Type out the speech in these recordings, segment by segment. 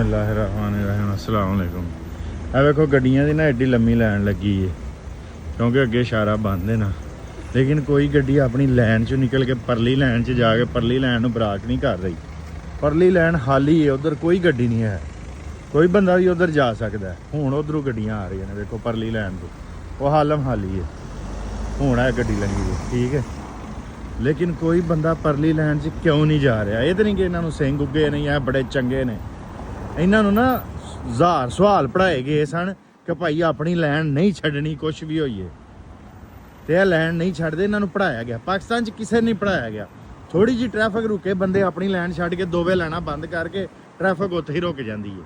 अस्सलाम वालेकुम। ਇਹ ਵੇਖੋ ਗੱਡੀਆਂ ਦੀ ਨਾ ਐਡੀ ਲੰਮੀ ਲਾਈਨ ਲੱਗੀ ਏ ਕਿਉਂਕਿ ਅੱਗੇ ਇਸ਼ਾਰਾ ਬੰਦ ਹੈ ਨਾ, ਲੇਕਿਨ ਕੋਈ ਗੱਡੀ ਆਪਣੀ ਲਾਈਨ ਚੋਂ ਨਿਕਲ ਕੇ ਪਰਲੀ ਲਾਈਨ 'ਚ ਜਾ ਕੇ ਪਰਲੀ ਲਾਈਨ ਨੂੰ ਬਰਾਕ ਨਹੀਂ ਕਰ ਰਹੀ। ਪਰਲੀ ਲਾਈਨ ਖਾਲੀ ਹੈ, ਉਧਰ ਕੋਈ ਗੱਡੀ ਨਹੀਂ ਹੈ, ਕੋਈ ਬੰਦਾ ਵੀ ਉਧਰ ਜਾ ਸਕਦਾ। ਹੁਣ ਉਧਰੋਂ ਗੱਡੀਆਂ ਆ ਰਹੀਆਂ ਨੇ, ਵੇਖੋ ਪਰਲੀ ਲਾਈਨ ਤੋਂ ਉਹ ਹਾਲਮ ਖਾਲੀ ਹੈ। ਹੁਣ ਇਹ ਗੱਡੀ ਲੰਘੀ ਹੈ, ਠੀਕ ਹੈ, ਲੇਕਿਨ ਕੋਈ ਬੰਦਾ ਪਰਲੀ ਲਾਈਨ 'ਚ ਕਿਉਂ ਨਹੀਂ ਜਾ ਰਿਹਾ? ਇਹ ਤਾਂ ਨਹੀਂ ਕਿ ਇਹਨਾਂ ਨੂੰ ਸਿੰਘ ਉੱਗੇ ਨਹੀਂ, ਇਹ ਬੜੇ ਚੰਗੇ ਨੇ। ਇਹਨਾਂ ਨੂੰ ਨਾ ਹਜ਼ਾਰ ਸਵਾਲ ਪੜ੍ਹਾਏ ਗਏ ਸਨ ਕਿ ਭਾਈ ਆਪਣੀ ਲਾਈਨ ਨਹੀਂ ਛੱਡਣੀ, ਕੁਛ ਵੀ ਹੋਈਏ, ਤੇ ਇਹ ਲਾਈਨ ਨਹੀਂ ਛੱਡਦੇ। ਇਹਨਾਂ ਨੂੰ ਪੜ੍ਹਾਇਆ ਗਿਆ। ਪਾਕਿਸਤਾਨ 'ਚ ਕਿਸੇ ਨਹੀਂ ਪੜ੍ਹਾਇਆ ਗਿਆ। ਥੋੜੀ ਜਿਹੀ ਟ੍ਰੈਫਿਕ ਰੁਕੇ, ਬੰਦੇ ਆਪਣੀ ਲਾਈਨ ਛੱਡ ਕੇ ਦੋਵੇਂ ਲਾਈਨਾਂ ਬੰਦ ਕਰਕੇ ਟ੍ਰੈਫਿਕ ਉੱਥੇ ਹੀ ਰੁਕ ਜਾਂਦੀ ਹੈ।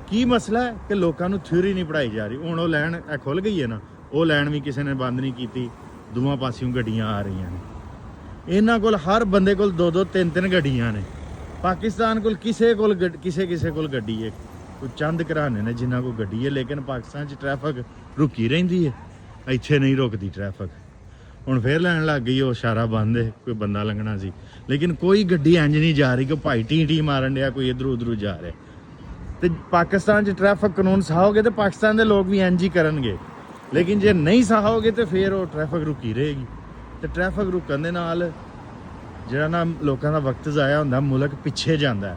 ਕੀ ਮਸਲਾ ਹੈ ਕਿ ਲੋਕਾਂ ਨੂੰ ਥਿਊਰੀ ਨਹੀਂ ਪੜ੍ਹਾਈ ਜਾ ਰਹੀ। ਹੁਣ ਉਹ ਲਾਈਨ ਇਹ ਖੁੱਲ ਗਈ ਹੈ ਨਾ, ਉਹ ਲਾਈਨ ਵੀ ਕਿਸੇ ਨੇ ਬੰਦ ਨਹੀਂ ਕੀਤੀ, ਦੋਵਾਂ ਪਾਸਿਓਂ ਗੱਡੀਆਂ ਆ ਰਹੀਆਂ ਨੇ। ਇਹਨਾਂ ਕੋਲ ਹਰ ਬੰਦੇ ਕੋਲ 2-2 3-3 ਗੱਡੀਆਂ ਨੇ। ਪਾਕਿਸਤਾਨ ਕੋਲ ਕਿਸੇ ਕੋਲ ਗੱਡੀ ਹੈ, ਕੋਈ ਚੰਦ ਘਰਾਣੇ ਨੇ ਜਿਨ੍ਹਾਂ ਕੋਲ ਗੱਡੀ ਹੈ, ਲੇਕਿਨ ਪਾਕਿਸਤਾਨ 'ਚ ਟ੍ਰੈਫਿਕ ਰੁਕੀ ਰਹਿੰਦੀ ਹੈ, ਇੱਥੇ ਨਹੀਂ ਰੁਕਦੀ ਟ੍ਰੈਫਿਕ। ਹੁਣ ਫੇਰ ਲੈਣ ਲੱਗ ਗਈ, ਉਹ ਇਸ਼ਾਰਾ ਬੰਦ ਹੈ, ਕੋਈ ਬੰਦਾ ਲੰਘਣਾ ਸੀ, ਲੇਕਿਨ ਕੋਈ ਗੱਡੀ ਇੰਜ ਨਹੀਂ ਜਾ ਰਹੀ ਕਿ ਭਾਈ ਟੀ ਮਾਰਨ ਡਿਆ, ਕੋਈ ਇੱਧਰੋਂ ਉੱਧਰੋਂ ਜਾ ਰਿਹਾ। ਤੇ ਪਾਕਿਸਤਾਨ 'ਚ ਟ੍ਰੈਫਿਕ ਕਾਨੂੰਨ ਸਹਾਓਗੇ ਤੇ ਪਾਕਿਸਤਾਨ ਦੇ ਲੋਕ ਵੀ ਇੰਜ ਹੀ ਕਰਨਗੇ, ਲੇਕਿਨ ਜੇ ਨਹੀਂ ਸਹਾਓਗੇ ਤੇ ਫਿਰ ਉਹ ਟ੍ਰੈਫਿਕ ਰੁਕੀ ਰਹੇਗੀ। ਤੇ ਟ੍ਰੈਫਿਕ ਰੁਕਣ ਦੇ ਨਾਲ ਜਿਹੜਾ ਨਾ ਲੋਕਾਂ ਦਾ ਵਕਤ ਜ਼ਾਇਆ ਹੁੰਦਾ, ਮੁਲਕ ਪਿੱਛੇ ਜਾਂਦਾ।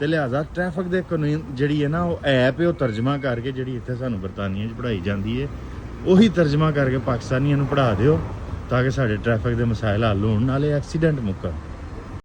ਤੇ ਲਿਹਾਜ਼ਾ ਟ੍ਰੈਫਿਕ ਦੇ ਕਾਨੂੰਨ ਜਿਹੜੀ ਹੈ ਨਾ, ਉਹ ਐਪ ਹੈ, ਉਹ ਤਰਜਮਾ ਕਰਕੇ ਜਿਹੜੀ ਇੱਥੇ ਸਾਨੂੰ ਬਰਤਾਨੀਆ 'ਚ ਪੜ੍ਹਾਈ ਜਾਂਦੀ ਹੈ, ਉਹੀ ਤਰਜਮਾ ਕਰਕੇ ਪਾਕਿਸਤਾਨੀਆਂ ਨੂੰ ਪੜ੍ਹਾ ਦਿਓ ਤਾਂ ਕਿ ਸਾਡੇ ਟ੍ਰੈਫਿਕ ਦੇ ਮਸਾਇਲ ਹੱਲ ਹੋਣ, ਨਾਲੇ ਐਕਸੀਡੈਂਟ ਮੁੱਕਣ।